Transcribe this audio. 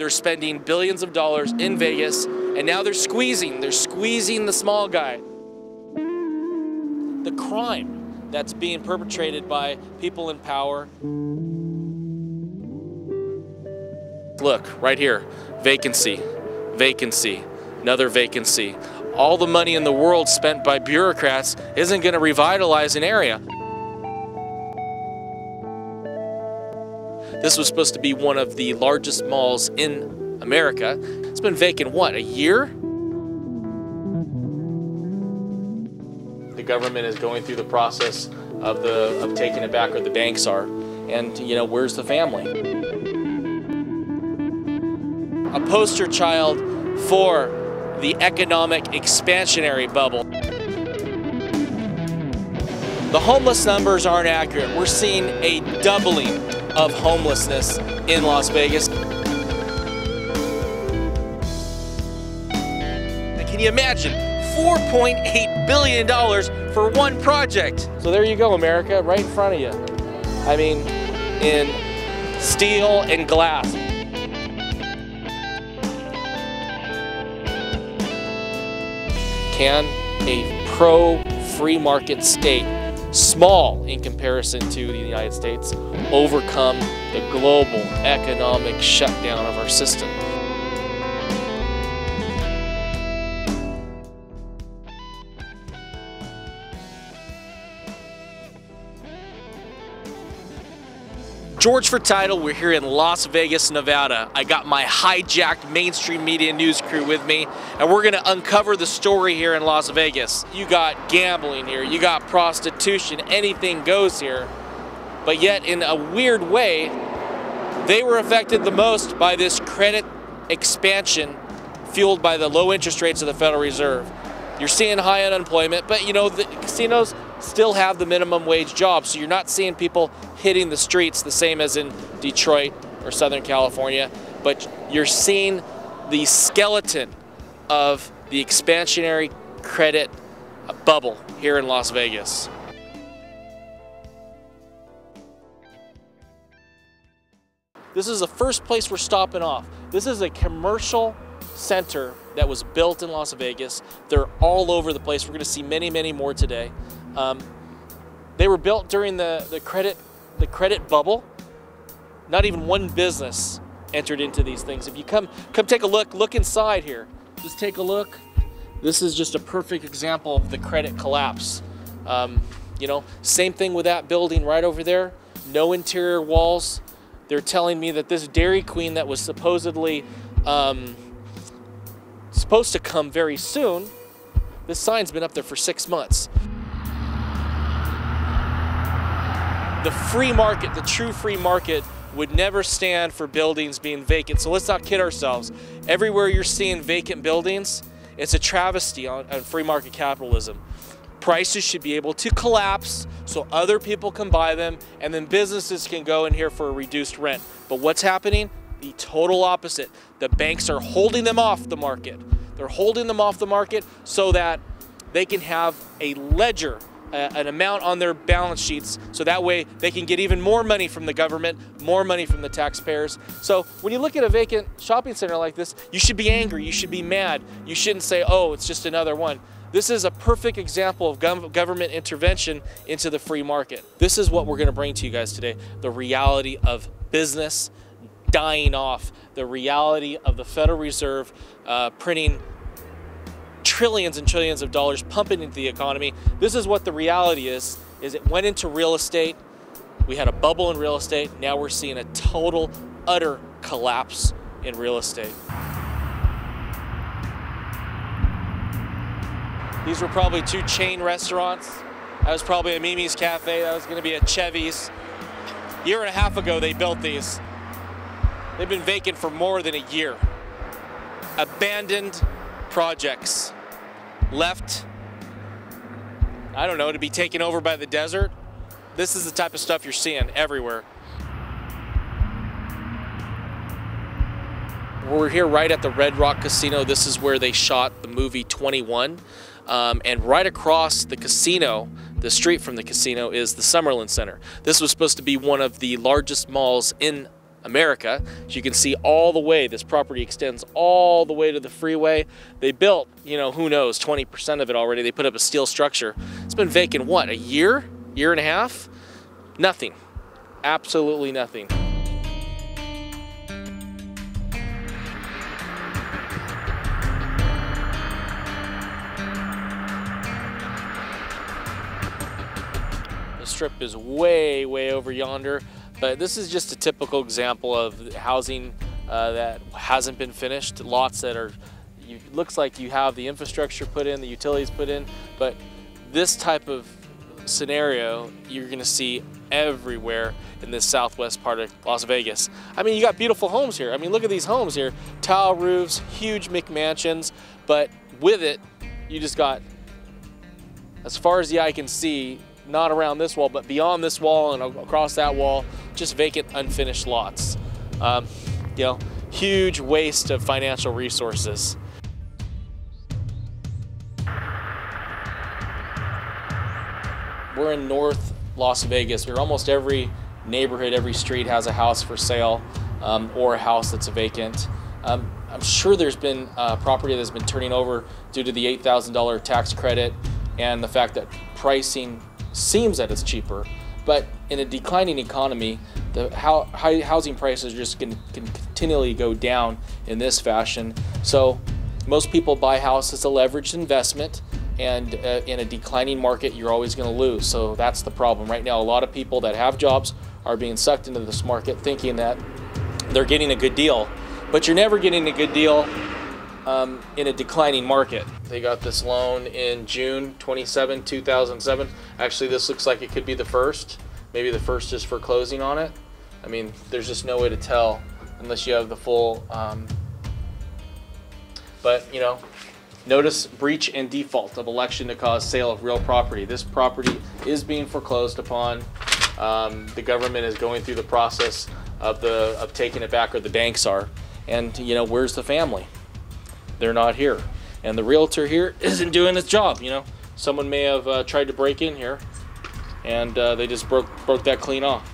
They're spending billions of dollars in Vegas, and now they're squeezing the small guy. The crime that's being perpetrated by people in power. Look, right here, vacancy, vacancy, another vacancy. All the money in the world spent by bureaucrats isn't going to revitalize an area. This was supposed to be one of the largest malls in America. It's been vacant, what, a year? The government is going through the process of taking it back, or the banks are. And, you know, where's the family? A poster child for the economic expansionary bubble. The homeless numbers aren't accurate. We're seeing a doubling of homelessness in Las Vegas. Can you imagine? $4.8 billion for one project. So there you go, America, right in front of you. I mean, in steel and glass. Can a pro-free market state, small in comparison to the United States, overcome the global economic shutdown of our system? George4title, we're here in Las Vegas, Nevada. I got my hijacked mainstream media news crew with me, and we're gonna uncover the story here in Las Vegas. You got gambling here, you got prostitution, anything goes here. But yet, in a weird way, they were affected the most by this credit expansion fueled by the low interest rates of the Federal Reserve. You're seeing high unemployment, but you know, the casinos still have the minimum wage jobs, so you're not seeing people hitting the streets the same as in Detroit or Southern California, but you're seeing the skeleton of the expansionary credit bubble here in Las Vegas. This is the first place we're stopping off. This is a commercial center that was built in Las Vegas. They're all over the place. We're going to see many, many more today. They were built during the credit bubble. Not even one business entered into these things. If you come take a look inside here. Just take a look. This is just a perfect example of the credit collapse. You know, same thing with that building right over there. No interior walls. They're telling me that this Dairy Queen that was supposedly supposed to come very soon, this sign's been up there for 6 months. The free market, the true free market, would never stand for buildings being vacant. So let's not kid ourselves. Everywhere you're seeing vacant buildings, it's a travesty on free market capitalism. Prices should be able to collapse so other people can buy them, and then businesses can go in here for a reduced rent. But what's happening? The total opposite. The banks are holding them off the market. They're holding them off the market so that they can have a ledger, an amount on their balance sheets, so that way they can get even more money from the government, more money from the taxpayers. So when you look at a vacant shopping center like this, you should be angry, you should be mad. You shouldn't say, oh, it's just another one. This is a perfect example of government intervention into the free market. This is what we're going to bring to you guys today, the reality of business dying off, the reality of the Federal Reserve printing trillions and trillions of dollars, pumping into the economy. This is what the reality is it went into real estate. We had a bubble in real estate. Now we're seeing a total, utter collapse in real estate. These were probably 2 chain restaurants. That was probably a Mimi's Cafe. That was going to be a Chevy's. A year and a half ago, they built these. They've been vacant for more than a year. Abandoned projects. Left, I don't know, to be taken over by the desert. This is the type of stuff you're seeing everywhere. We're here right at the Red Rock Casino. This is where they shot the movie 21. And right across the casino, the street from the casino, is the Summerlin Center. This was supposed to be one of the largest malls in America. As you can see, all the way, this property extends all the way to the freeway. They built, you know, who knows, 20% of it already. They put up a steel structure. It's been vacant, what, a year? Year and a half? Nothing. Absolutely nothing. The strip is way, way over yonder. But this is just a typical example of housing that hasn't been finished. Lots that are, looks like you have the infrastructure put in, the utilities put in, but this type of scenario you're gonna see everywhere in this southwest part of Las Vegas. I mean, you got beautiful homes here. I mean, look at these homes here. Tile roofs, huge McMansions, but with it, you just got, as far as the eye can see, not around this wall, but beyond this wall and across that wall, just vacant, unfinished lots. You know, huge waste of financial resources. We're in North Las Vegas, where almost every neighborhood, every street has a house for sale or a house that's vacant. I'm sure there's been property that's been turning over due to the $8,000 tax credit and the fact that pricing seems that it's cheaper, but in a declining economy, the housing prices are just going to continually go down in this fashion. So most people buy houses as a leveraged investment, and in a declining market, you're always going to lose. So that's the problem. Right now, a lot of people that have jobs are being sucked into this market thinking that they're getting a good deal, but you're never getting a good deal in a declining market. They got this loan in June 27, 2007. Actually, this looks like it could be the first. Maybe the first is for closing on it. I mean, there's just no way to tell unless you have the full, but you know, notice breach and default of election to cause sale of real property. This property is being foreclosed upon. The government is going through the process of taking it back, or the banks are. And you know, where's the family? They're not here. And the realtor here isn't doing his job, you know. Someone may have tried to break in here, and they just broke that clean off.